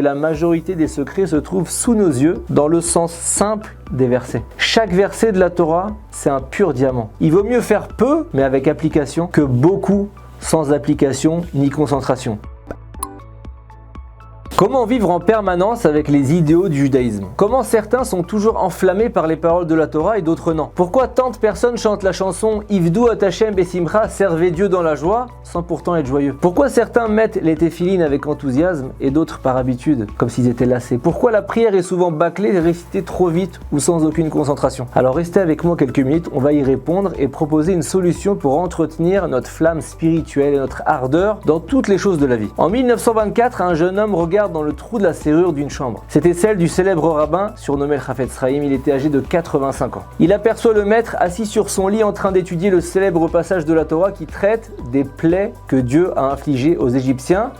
La majorité des secrets se trouvent sous nos yeux dans le sens simple des versets. Chaque verset de la Torah, c'est un pur diamant. Il vaut mieux faire peu, mais avec application, que beaucoup sans application ni concentration. Comment vivre en permanence avec les idéaux du judaïsme? Comment certains sont toujours enflammés par les paroles de la Torah et d'autres non? Pourquoi tant de personnes chantent la chanson Ivdu Atachem Besimcha, servez Dieu dans la joie, sans pourtant être joyeux? Pourquoi certains mettent les téphilines avec enthousiasme et d'autres par habitude, comme s'ils étaient lassés? Pourquoi la prière est souvent bâclée et récitée trop vite ou sans aucune concentration? Alors restez avec moi quelques minutes, on va y répondre et proposer une solution pour entretenir notre flamme spirituelle et notre ardeur dans toutes les choses de la vie. En 1924, un jeune homme regarde dans le trou de la serrure d'une chambre. C'était celle du célèbre rabbin surnommé le Chafetz Chaim. Il était âgé de 85 ans. Il aperçoit le maître assis sur son lit en train d'étudier le célèbre passage de la Torah qui traite des plaies que Dieu a infligées aux Égyptiens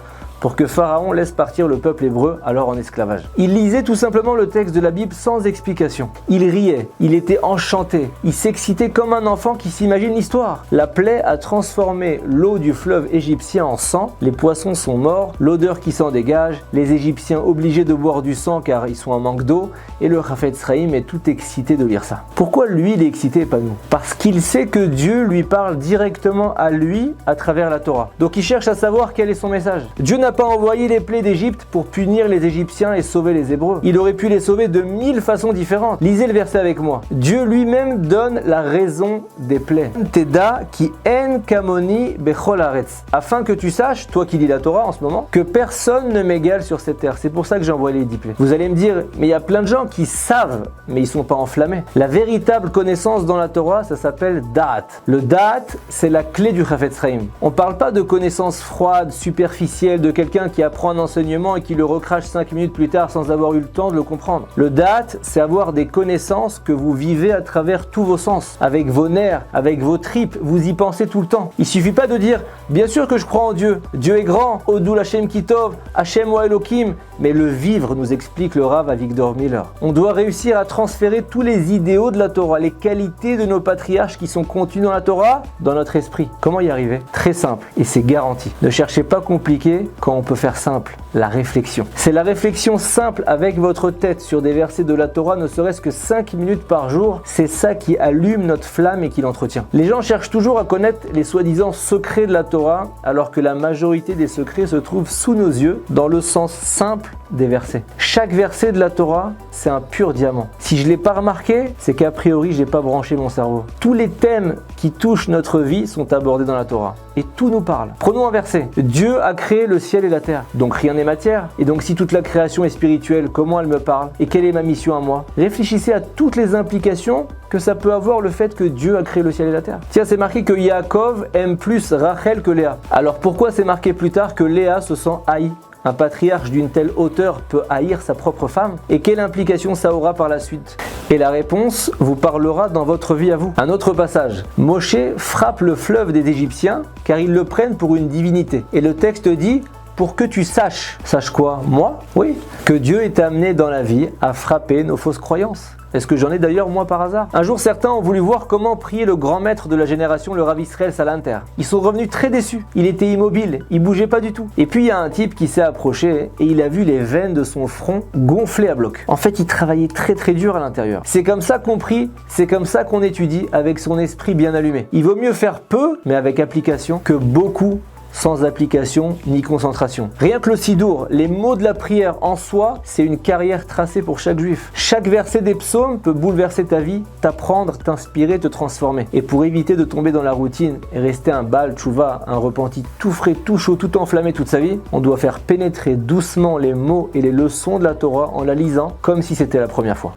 pour que Pharaon laisse partir le peuple hébreu alors en esclavage. Il lisait tout simplement le texte de la Bible sans explication. Il riait, il était enchanté, il s'excitait comme un enfant qui s'imagine l'histoire. La plaie a transformé l'eau du fleuve égyptien en sang, les poissons sont morts, l'odeur qui s'en dégage, les Égyptiens obligés de boire du sang car ils sont en manque d'eau, et le Chafetz Chaim est tout excité de lire ça. Pourquoi lui il est excité et pas nous? Parce qu'il sait que Dieu lui parle directement à lui à travers la Torah. Donc il cherche à savoir quel est son message. Dieu n'a pas envoyé les plaies d'Égypte pour punir les Égyptiens et sauver les Hébreux. Il aurait pu les sauver de 1000 façons différentes. Lisez le verset avec moi. Dieu lui-même donne la raison des plaies. Teda ki en kamoni bechol haaretz. Afin que tu saches, toi qui lis la Torah en ce moment, que personne ne m'égale sur cette terre. C'est pour ça que j'ai envoyé les 10 plaies. Vous allez me dire, mais il y a plein de gens qui savent, mais ils sont pas enflammés. La véritable connaissance dans la Torah, ça s'appelle da'at. Le da'at, c'est la clé du Chafetz Chaim. On parle pas de connaissances froides, superficielles, de quelqu'un qui apprend un enseignement et qui le recrache 5 minutes plus tard sans avoir eu le temps de le comprendre. Le da'at, c'est avoir des connaissances que vous vivez à travers tous vos sens, avec vos nerfs, avec vos tripes, vous y pensez tout le temps. Il suffit pas de dire, bien sûr que je crois en Dieu, Dieu est grand, Odul Hashem Kitov, Hashem wa Elohim, mais le vivre, nous explique le Rav Avigdor Miller. On doit réussir à transférer tous les idéaux de la Torah, les qualités de nos patriarches qui sont contenus dans la Torah, dans notre esprit. Comment y arriver? Très simple, et c'est garanti. Ne cherchez pas compliqué quand on peut faire simple, la réflexion. C'est la réflexion simple avec votre tête sur des versets de la Torah, ne serait-ce que 5 minutes par jour, c'est ça qui allume notre flamme et qui l'entretient. Les gens cherchent toujours à connaître les soi-disant secrets de la Torah, alors que la majorité des secrets se trouvent sous nos yeux, dans le sens simple des versets. Chaque verset de la Torah, c'est un pur diamant. Si je ne l'ai pas remarqué, c'est qu'a priori, je n'ai pas branché mon cerveau. Tous les thèmes qui touchent notre vie sont abordés dans la Torah. Et tout nous parle. Prenons un verset. Dieu a créé le ciel et la terre. Donc rien n'est matière. Et donc si toute la création est spirituelle, comment elle me parle? Et quelle est ma mission à moi? Réfléchissez à toutes les implications que ça peut avoir le fait que Dieu a créé le ciel et la terre. Tiens, c'est marqué que Yaakov aime plus Rachel que Léa. Alors pourquoi c'est marqué plus tard que Léa se sent haïe? Un patriarche d'une telle hauteur peut haïr sa propre femme? Et quelle implication ça aura par la suite? Et la réponse vous parlera dans votre vie à vous. Un autre passage. Moshe frappe le fleuve des Égyptiens car ils le prennent pour une divinité. Et le texte dit, pour que tu saches. Sache quoi? Moi? Oui. Que Dieu est amené dans la vie à frapper nos fausses croyances. Est-ce que j'en ai d'ailleurs moi par hasard? Un jour certains ont voulu voir comment priait le grand maître de la génération, le Rav Israël Salanter. Ils sont revenus très déçus. Il était immobile, il bougeait pas du tout. Et puis il y a un type qui s'est approché et il a vu les veines de son front gonflées à bloc. En fait il travaillait très dur à l'intérieur. C'est comme ça qu'on prie, c'est comme ça qu'on étudie avec son esprit bien allumé. Il vaut mieux faire peu mais avec application que beaucoup sans application ni concentration. Rien que le sidour, les mots de la prière en soi, c'est une carrière tracée pour chaque juif. Chaque verset des psaumes peut bouleverser ta vie, t'apprendre, t'inspirer, te transformer. Et pour éviter de tomber dans la routine et rester un Baal Tchouva, un repenti tout frais, tout chaud, tout enflammé toute sa vie, on doit faire pénétrer doucement les mots et les leçons de la Torah en la lisant comme si c'était la première fois.